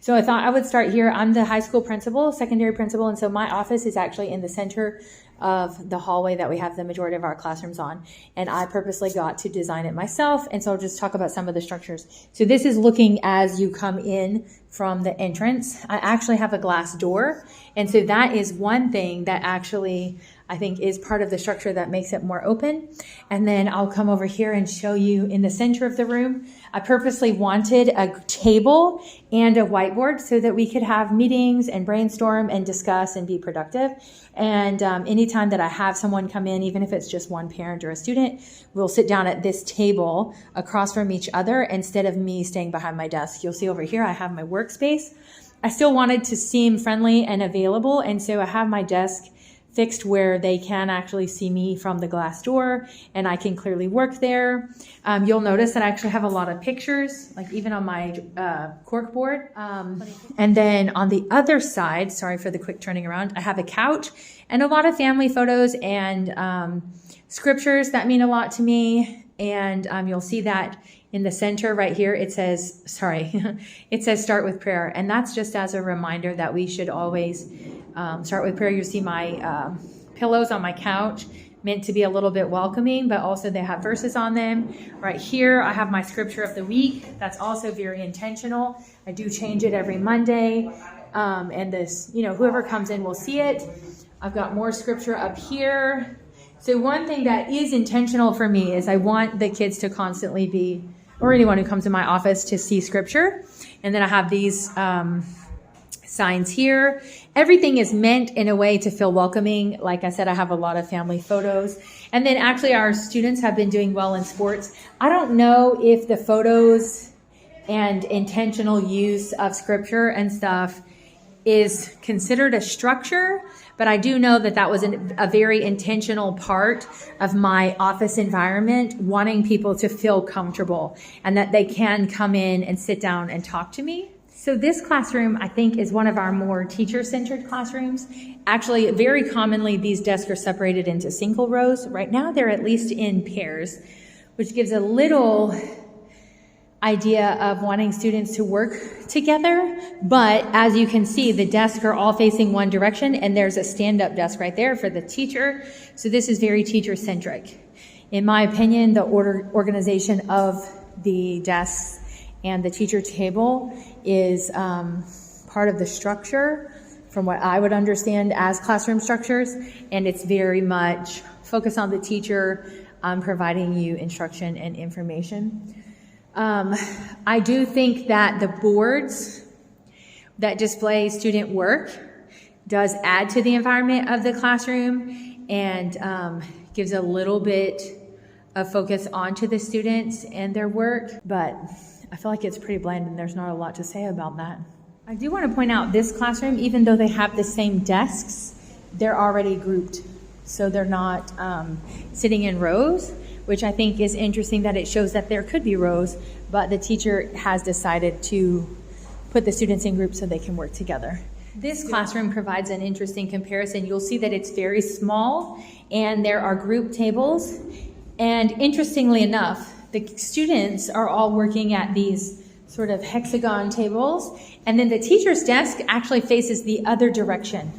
So I thought I would start here. I'm the high school principal, secondary principal, and so my office is actually in the center of the hallway that we have the majority of our classrooms on. And I purposely got to design it myself, and so I'll just talk about some of the structures. So this is looking as you come in from the entrance. I actually have a glass door, and so that is one thing that actually I think is part of the structure that makes it more open. And then I'll come over here and show you in the center of the room. I purposely wanted a table and a whiteboard so that we could have meetings and brainstorm and discuss and be productive. And anytime that I have someone come in, even if it's just one parent or a student, we'll sit down at this table across from each other instead of me staying behind my desk. You'll see over here I have my workspace. I still wanted to seem friendly and available, and so I have my desk fixed where they can actually see me from the glass door and I can clearly work there. You'll notice that I actually have a lot of pictures, like even on my cork board. And then on the other side, sorry for the quick turning around, I have a couch and a lot of family photos and scriptures that mean a lot to me. And you'll see that in the center right here, it says start with prayer. And that's just as a reminder that we should always start with prayer. You see my pillows on my couch, meant to be a little bit welcoming, but also they have verses on them. Right here, I have my scripture of the week. That's also very intentional. I do change it every Monday. And this, whoever comes in will see it. I've got more scripture up here. So one thing that is intentional for me is I want the kids to constantly be, or anyone who comes in my office, to see scripture. And then I have these signs here. Everything is meant in a way to feel welcoming. Like I said, I have a lot of family photos. And then actually our students have been doing well in sports. I don't know if the photos and intentional use of scripture and stuff is considered a structure, but I do know that that was a very intentional part of my office environment, wanting people to feel comfortable and that they can come in and sit down and talk to me. So this classroom, I think, is one of our more teacher-centered classrooms. Actually, very commonly, these desks are separated into single rows. Right now, they're at least in pairs, which gives a little idea of wanting students to work together. But as you can see, the desks are all facing one direction, and there's a stand-up desk right there for the teacher. So this is very teacher-centric. In my opinion, the organization of the desks and the teacher table is part of the structure from what I would understand as classroom structures, and it's very much focused on the teacher providing you instruction and information. I do think that the boards that display student work does add to the environment of the classroom and gives a little bit of focus onto the students and their work, but I feel like it's pretty bland and there's not a lot to say about that. I do want to point out this classroom, even though they have the same desks, they're already grouped. So they're not sitting in rows, which I think is interesting that it shows that there could be rows, but the teacher has decided to put the students in groups so they can work together. This classroom provides an interesting comparison. You'll see that it's very small and there are group tables. And interestingly enough, the students are all working at these sort of hexagon tables, and then the teacher's desk actually faces the other direction.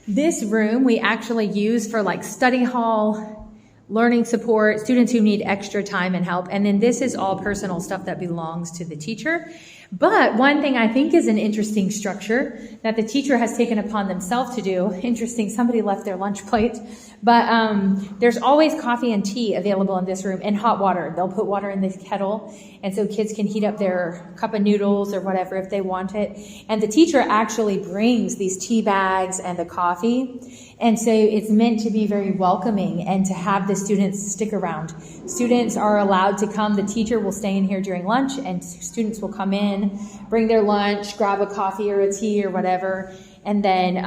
This room we actually use for like study hall, learning support, students who need extra time and help, and then this is all personal stuff that belongs to the teacher. But one thing I think is an interesting structure that the teacher has taken upon themselves to do, interesting, somebody left their lunch plate, but there's always coffee and tea available in this room and hot water. They'll put water in this kettle, and so kids can heat up their cup of noodles or whatever if they want it. And the teacher actually brings these tea bags and the coffee. And so it's meant to be very welcoming and to have the students stick around. Students are allowed to come. The teacher will stay in here during lunch, and students will come in, bring their lunch, grab a coffee or a tea or whatever, and then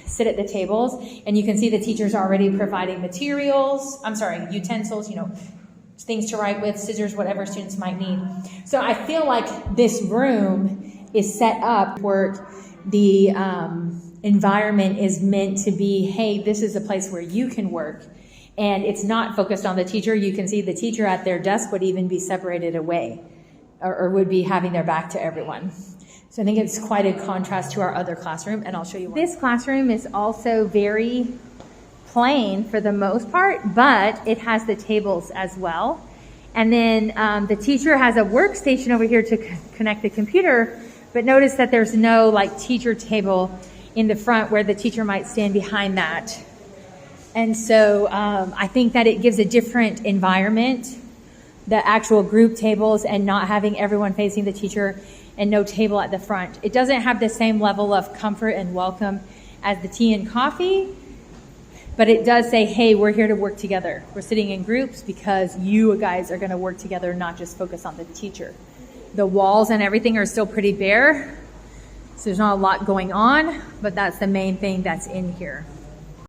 sit at the tables. And you can see the teacher's already providing utensils, things to write with, scissors, whatever students might need. So I feel like this room is set up where the environment is meant to be, hey, this is a place where you can work. And it's not focused on the teacher. You can see the teacher at their desk would even be separated away. or would be having their back to everyone. So I think it's quite a contrast to our other classroom, and I'll show you one. This classroom is also very plain for the most part, but it has the tables as well. And then the teacher has a workstation over here to connect the computer, but notice that there's no like teacher table in the front where the teacher might stand behind that. And so I think that it gives a different environment, the actual group tables and not having everyone facing the teacher and no table at the front. It doesn't have the same level of comfort and welcome as the tea and coffee, but it does say, hey, we're here to work together. We're sitting in groups because you guys are going to work together, not just focus on the teacher. The walls and everything are still pretty bare, so there's not a lot going on, but that's the main thing that's in here.